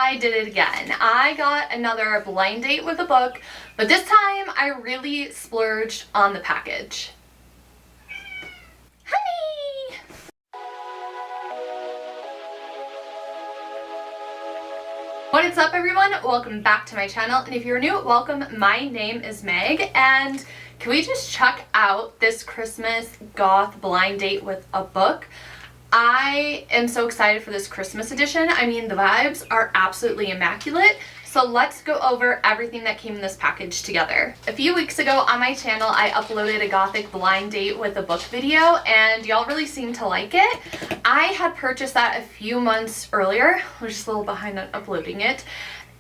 I did it again. I got another blind date with a book, but this time I really splurged on the package. Honey! What is up, everyone? Welcome back to my channel, and if you're new, welcome. My name is Meg, and can we just check out this Christmas goth blind date with a book? I am so excited for this Christmas edition. I mean, the vibes are absolutely immaculate. So let's go over everything that came in this package together. A few weeks ago on my channel, I uploaded a Gothic blind date with a book video, and y'all really seemed to like it. I had purchased that a few months earlier. I was just a little behind on uploading it,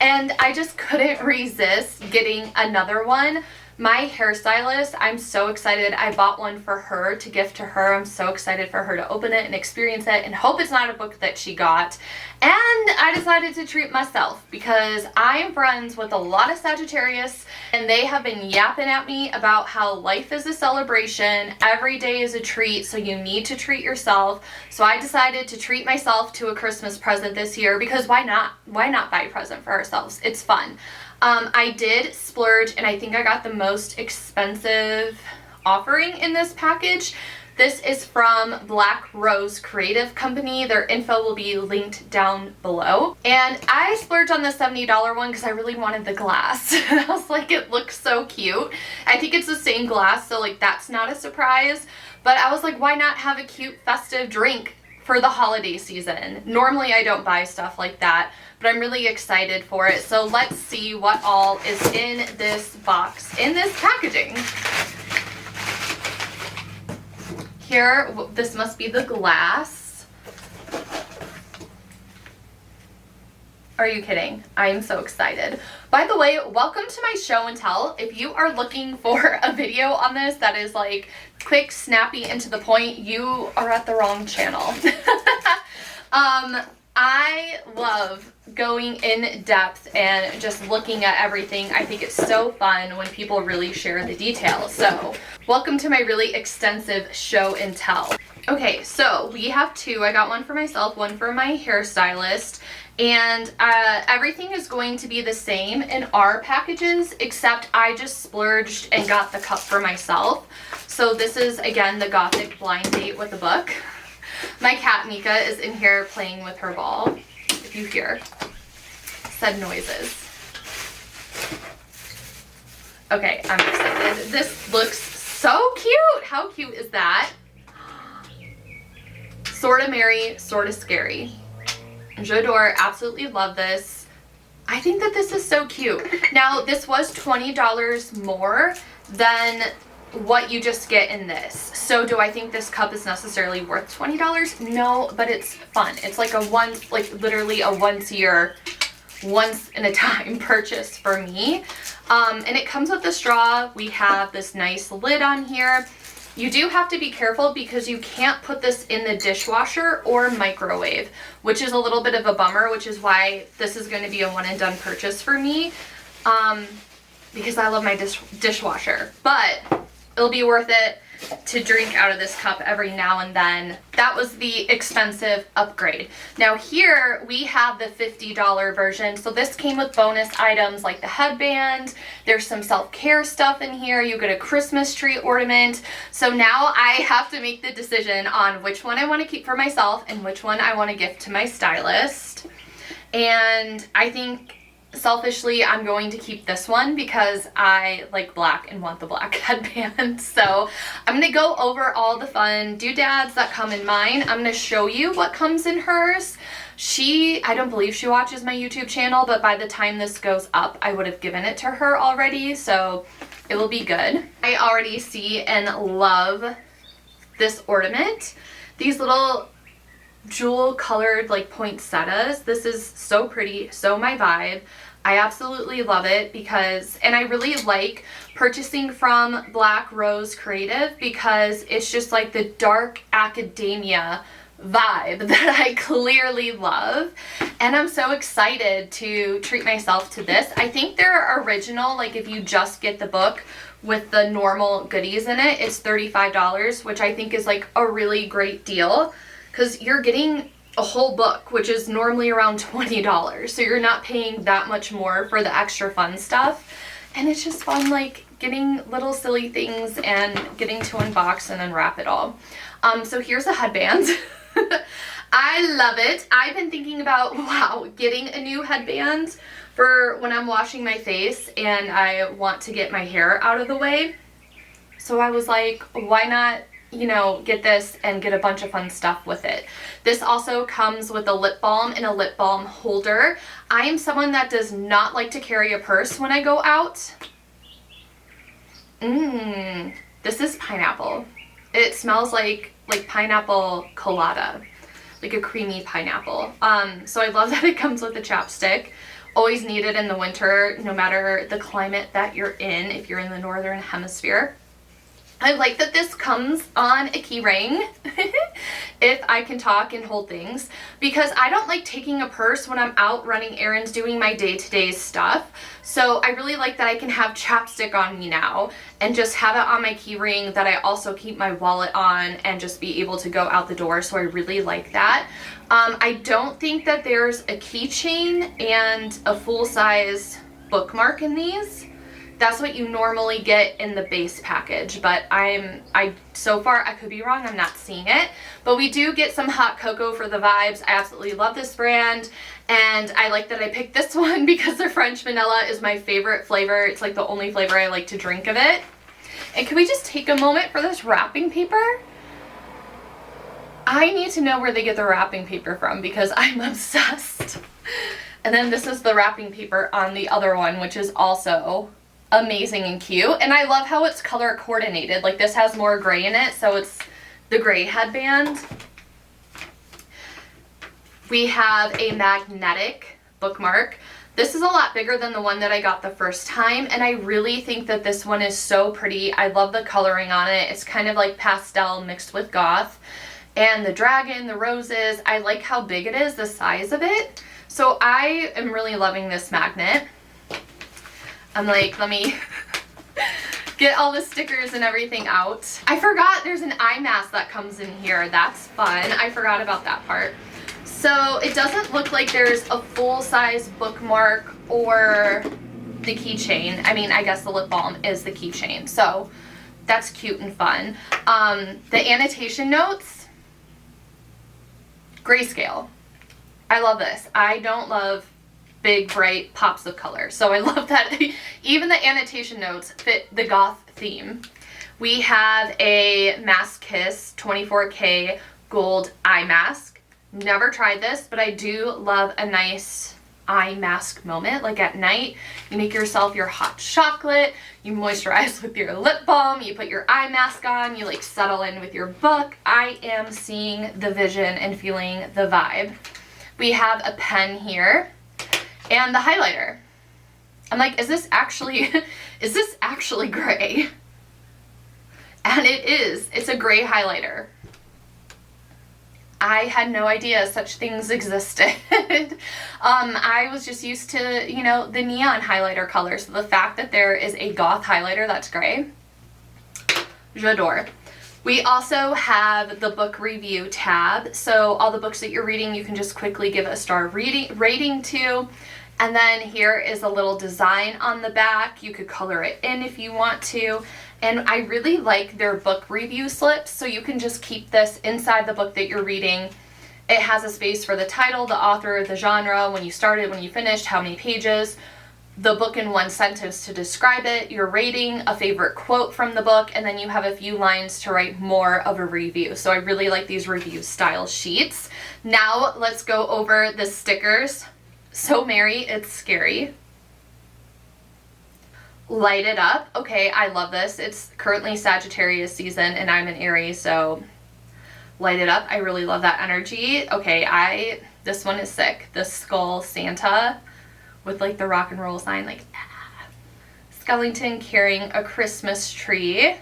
and I just couldn't resist getting another one. My hairstylist, I'm so excited. I bought one for her to gift to her. I'm so excited for her to open it and experience it and hope it's not a book that she got. And I decided to treat myself because I am friends with a lot of Sagittarius, and they have been yapping at me about how life is a celebration, every day is a treat, so you need to treat yourself. So I decided to treat myself to a Christmas present this year because why not? Why not buy a present for ourselves? It's fun. I did splurge, and I think I got the most expensive offering in this package. This is from Black Rose Creative Company. Their info will be linked down below. And I splurged on the $70 one because I really wanted the glass. I was like, it looks so cute. I think it's the same glass, so like that's not a surprise. But I was like, why not have a cute festive drink for the holiday season? Normally I don't buy stuff like that, but I'm really excited for it. So let's see what all is in this box, in this packaging. Here, this must be the glass. Are you kidding? I am so excited. By the way, welcome to my show and tell. If you are looking for a video on this that is like quick, snappy, and to the point, you are at the wrong channel. I love going in depth and just looking at everything. I think it's so fun when people really share the details. So welcome to my really extensive show and tell. Okay, so we have two. I got one for myself, one for my hairstylist, and everything is going to be the same in our packages, except I just splurged and got the cup for myself. So this is, again, the Gothic blind date with a book. My cat Mika is in here playing with her ball, if you hear said noises. Okay, I'm excited. This looks so cute. How cute is that? Sorta merry, sorta scary. J'adore, absolutely love this. I think that this is so cute. Now, this was $20 more than what you just get in this. So do I think this cup is necessarily worth $20? No, but it's fun. It's like literally a once in a time purchase for me. And it comes with the straw. We have this nice lid on here. You do have to be careful because you can't put this in the dishwasher or microwave, which is a little bit of a bummer, which is why this is going to be a one and done purchase for me, because I love my dishwasher. But it'll be worth it to drink out of this cup every now and then. That was the expensive upgrade. Now here we have the $50 version. So this came with bonus items like the headband. There's some self-care stuff in here. You get a Christmas tree ornament. So now I have to make the decision on which one I want to keep for myself and which one I want to gift to my stylist. And I think selfishly, I'm going to keep this one because I like black and want the black headband. So I'm going to go over all the fun doodads that come in mine. I'm going to show you what comes in hers. I don't believe she watches my YouTube channel, but by the time this goes up, I would have given it to her already. So it will be good. I already see and love this ornament. These little jewel colored like poinsettias. This is so pretty, so my vibe. I absolutely love it because, and I really like purchasing from Black Rose Creative because it's just like the dark academia vibe that I clearly love, and I'm so excited to treat myself to this. I think they're original, like if you just get the book with the normal goodies in it, it's $35, which I think is like a really great deal because you're getting a whole book, which is normally around $20. So you're not paying that much more for the extra fun stuff. And it's just fun, like getting little silly things and getting to unbox and unwrap it all. So here's a headband. I love it. I've been thinking about, wow, getting a new headband for when I'm washing my face and I want to get my hair out of the way. So I was like, why not, you know, get this and get a bunch of fun stuff with it. This also comes with a lip balm and a lip balm holder. I am someone that does not like to carry a purse when I go out. This is pineapple. It smells like pineapple colada, like a creamy pineapple. So I love that it comes with a chapstick. Always need it in the winter, no matter the climate that you're in, if you're in the northern hemisphere. I like that this comes on a key ring, if I can talk and hold things, because I don't like taking a purse when I'm out running errands, doing my day-to-day stuff. So I really like that I can have chapstick on me now and just have it on my key ring that I also keep my wallet on and just be able to go out the door. So I really like that. I don't think that there's a keychain and a full-size bookmark in these. That's what you normally get in the base package, but so far, I could be wrong, I'm not seeing it. But we do get some hot cocoa for the vibes. I absolutely love this brand, and I like that I picked this one because the French vanilla is my favorite flavor. It's like the only flavor I like to drink of it. And can we just take a moment for this wrapping paper? I need to know where they get the wrapping paper from because I'm obsessed. And then this is the wrapping paper on the other one, which is also amazing and cute. And I love how it's color coordinated. Like this has more gray in it, so it's the gray headband. We have a magnetic bookmark. This is a lot bigger than the one that I got the first time, and I really think that this one is so pretty. I love the coloring on it. It's kind of like pastel mixed with goth. And the dragon, the roses, I like how big it is, the size of it. So I am really loving this magnet. I'm like, let me get all the stickers and everything out. I forgot there's an eye mask that comes in here. That's fun. I forgot about that part. So it doesn't look like there's a full-size bookmark or the keychain. I mean, I guess the lip balm is the keychain. So that's cute and fun. The annotation notes, grayscale. I love this. I don't love big bright pops of color, so I love that even the annotation notes fit the goth theme. We have a Mask Kiss 24K gold eye mask. Never tried this, but I do love a nice eye mask moment. Like at night, you make yourself your hot chocolate, you moisturize with your lip balm, you put your eye mask on, you like settle in with your book. I am seeing the vision and feeling the vibe. We have a pen here and the highlighter. I'm like, is this actually gray? And it is. It's a gray highlighter. I had no idea such things existed. I was just used to, you know, the neon highlighter color. So the fact that there is a goth highlighter that's gray, j'adore. We also have the book review tab. So all the books that you're reading, you can just quickly give a star rating to. And then here is a little design on the back. You could color it in if you want to. And I really like their book review slips, so you can just keep this inside the book that you're reading. It has a space for the title, the author, the genre, when you started, when you finished, how many pages, the book in one sentence to describe it, your rating, a favorite quote from the book, and then you have a few lines to write more of a review. So I really like these review style sheets. Now let's go over the stickers. So merry, it's scary. Light it up. Okay, I love this. It's currently Sagittarius season and I'm an Aries, so light it up. I really love that energy. Okay, this one is sick. The skull Santa with like the rock and roll sign, like Skellington carrying a Christmas tree.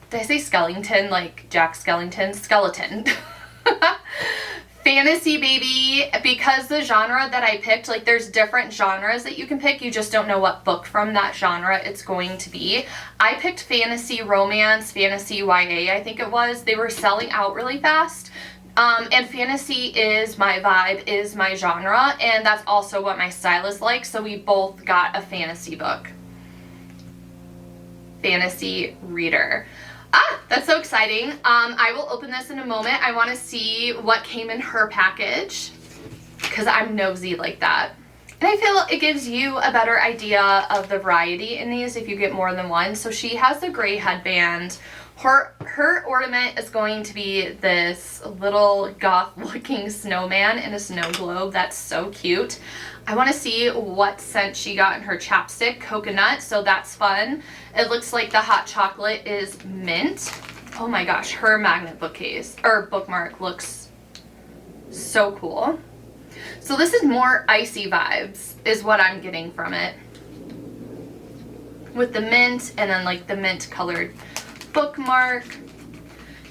Did I say Skellington like Jack Skellington? Skeleton. Fantasy baby, because the genre that I picked, like there's different genres that you can pick, you just don't know what book from that genre it's going to be. I picked fantasy romance, fantasy YA, I think it was. They were selling out really fast. And fantasy is my vibe, is my genre, and that's also what my style is like, so we both got a fantasy book. Fantasy reader. Ah, that's so exciting. I will open this in a moment. I want to see what came in her package, because I'm nosy like that. And I feel it gives you a better idea of the variety in these if you get more than one. So she has the gray headband. Her ornament is going to be this little goth looking snowman in a snow globe. That's so cute. I want to see what scent she got in her chapstick, coconut, so that's fun. It looks like the hot chocolate is mint. Oh my gosh, her magnet bookcase or bookmark looks so cool. So this is more icy vibes is what I'm getting from it. With the mint and then like the mint colored bookmark.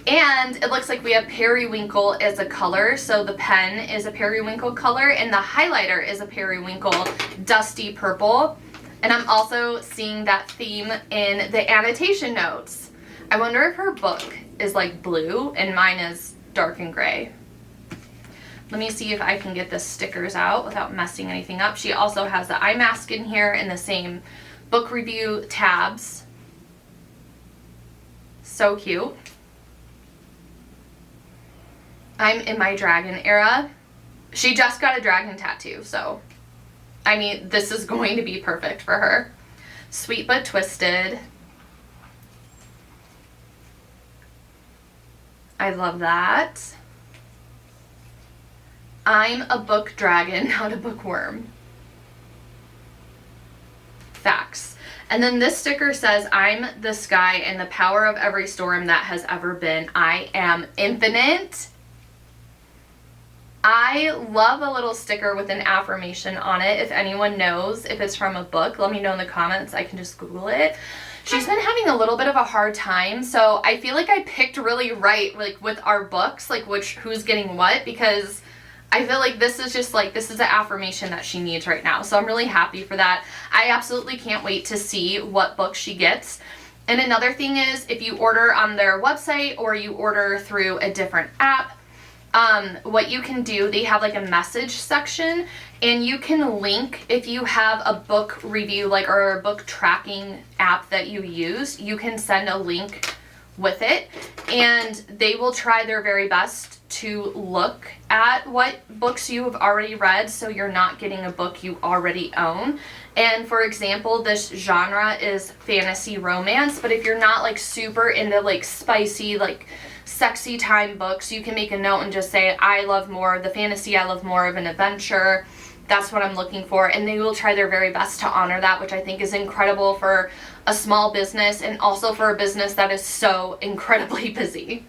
And it looks like we have periwinkle as a color, so the pen is a periwinkle color and the highlighter is a periwinkle dusty purple. And I'm also seeing that theme in the annotation notes. I wonder if her book is like blue and mine is dark and gray. Let me see if I can get the stickers out without messing anything up. She also has the eye mask in here and the same book review tabs. So cute. I'm in my dragon era. She just got a dragon tattoo, so I mean, this is going to be perfect for her. Sweet but twisted. I love that. I'm a book dragon, not a bookworm. Facts. And then this sticker says, I'm the sky and the power of every storm that has ever been. I am infinite. I love a little sticker with an affirmation on it. If anyone knows if it's from a book, let me know in the comments. I can just Google it. She's been having a little bit of a hard time, so I feel like I picked really right, like with our books, like who's getting what, because I feel like this is just like, this is the affirmation that she needs right now. So I'm really happy for that. I absolutely can't wait to see what book she gets. And another thing is, if you order on their website or you order through a different app, what you can do, they have like a message section and you can link, if you have a book review like or a book tracking app that you use, you can send a link with it and they will try their very best to look at what books you have already read, so you're not getting a book you already own. And for example, this genre is fantasy romance, but if you're not like super into like spicy, like sexy time books, you can make a note and just say, I love more of the fantasy, I love more of an adventure. That's what I'm looking for. And they will try their very best to honor that, which I think is incredible for a small business and also for a business that is so incredibly busy.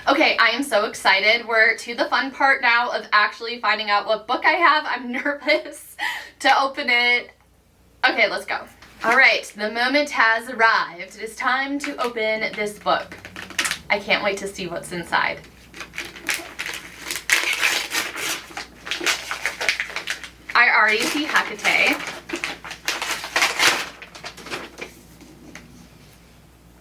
Okay, I am so excited. We're to the fun part now of actually finding out what book I have. I'm nervous to open it. Okay, let's go. All right, the moment has arrived. It is time to open this book. I can't wait to see what's inside. I already see Hecate.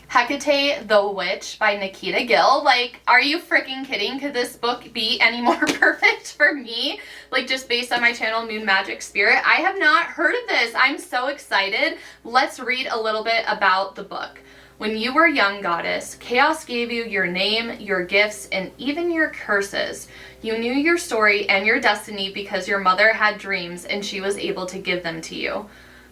Hecate the Witch by Nikita Gill. Like, are you freaking kidding? Could this book be any more perfect for me? Like, just based on my channel, Moon Magic Spirit. I have not heard of this. I'm so excited. Let's read a little bit about the book. When you were young, goddess, chaos gave you your name, your gifts, and even your curses. You knew your story and your destiny because your mother had dreams and she was able to give them to you.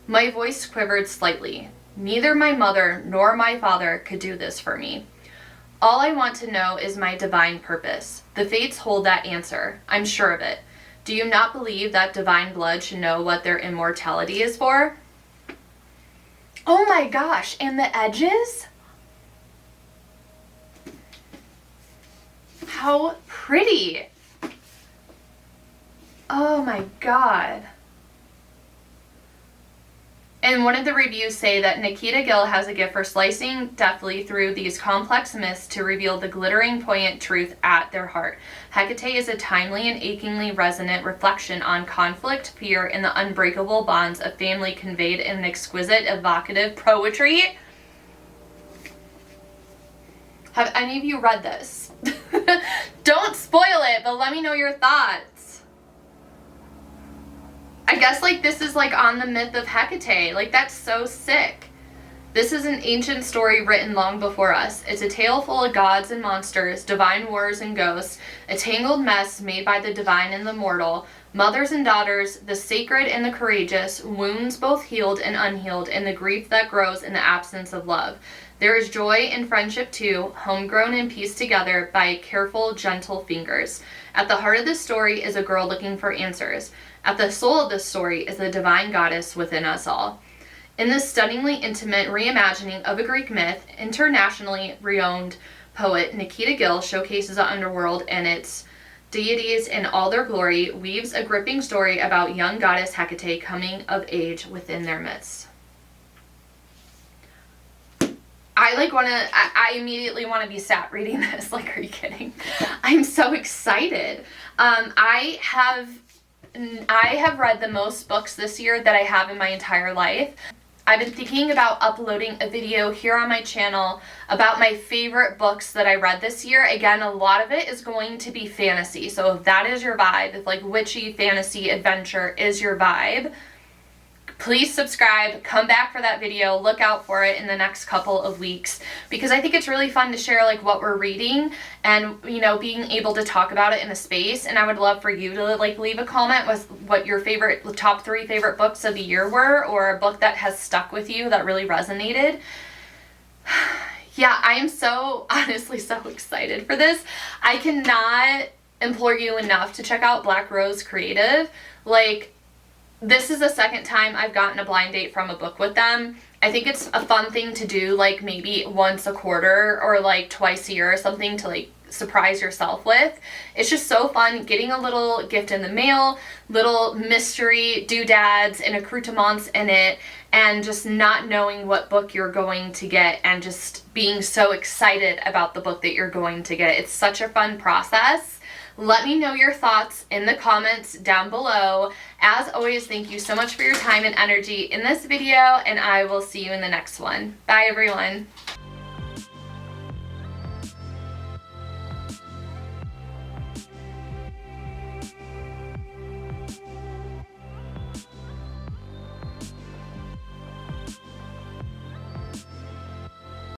My voice quivered slightly. Neither my mother nor my father could do this for me. All I want to know is my divine purpose. The fates hold that answer. I'm sure of it. Do you not believe that divine blood should know what their immortality is for? Oh my gosh, and the edges? How pretty. Oh my god. And one of the reviews say that Nikita Gill has a gift for slicing deftly through these complex myths to reveal the glittering, poignant truth at their heart. Hecate is a timely and achingly resonant reflection on conflict, fear, and the unbreakable bonds of family conveyed in an exquisite, evocative poetry. Have any of you read this? Don't spoil it, but let me know your thoughts. I guess like this is like on the myth of Hecate. Like that's so sick. This is an ancient story written long before us. It's a tale full of gods and monsters, divine wars and ghosts, a tangled mess made by the divine and the mortal, mothers and daughters, the sacred and the courageous, wounds both healed and unhealed, and the grief that grows in the absence of love. There is joy in friendship too, homegrown and pieced together by careful, gentle fingers. At the heart of this story is a girl looking for answers. At the soul of this story is the divine goddess within us all. In this stunningly intimate reimagining of a Greek myth, internationally renowned poet Nikita Gill showcases the underworld and its deities in all their glory, weaves a gripping story about young goddess Hecate coming of age within their midst. I immediately want to be sat reading this. Like, are you kidding? I'm so excited. I have read the most books this year that I have in my entire life. I've been thinking about uploading a video here on my channel about my favorite books that I read this year. Again, a lot of it is going to be fantasy. So if that is your vibe, if like witchy, fantasy, adventure is your vibe, please subscribe, come back for that video, look out for it in the next couple of weeks, because I think it's really fun to share like what we're reading and, you know, being able to talk about it in a space. And I would love for you to like leave a comment with what your top 3 favorite books of the year were, or a book that has stuck with you that really resonated. Yeah, I am so, honestly, so excited for this. I cannot implore you enough to check out Black Rose Creative. Like, this is the second time I've gotten a blind date from a book with them. I think it's a fun thing to do, like maybe once a quarter or like twice a year or something, to like surprise yourself with. It's just so fun getting a little gift in the mail, little mystery doodads and accoutrements in it, and just not knowing what book you're going to get and just being so excited about the book that you're going to get. It's such a fun process. Let me know your thoughts in the comments down below. As always, thank you so much for your time and energy in this video, and I will see you in the next one. Bye, everyone.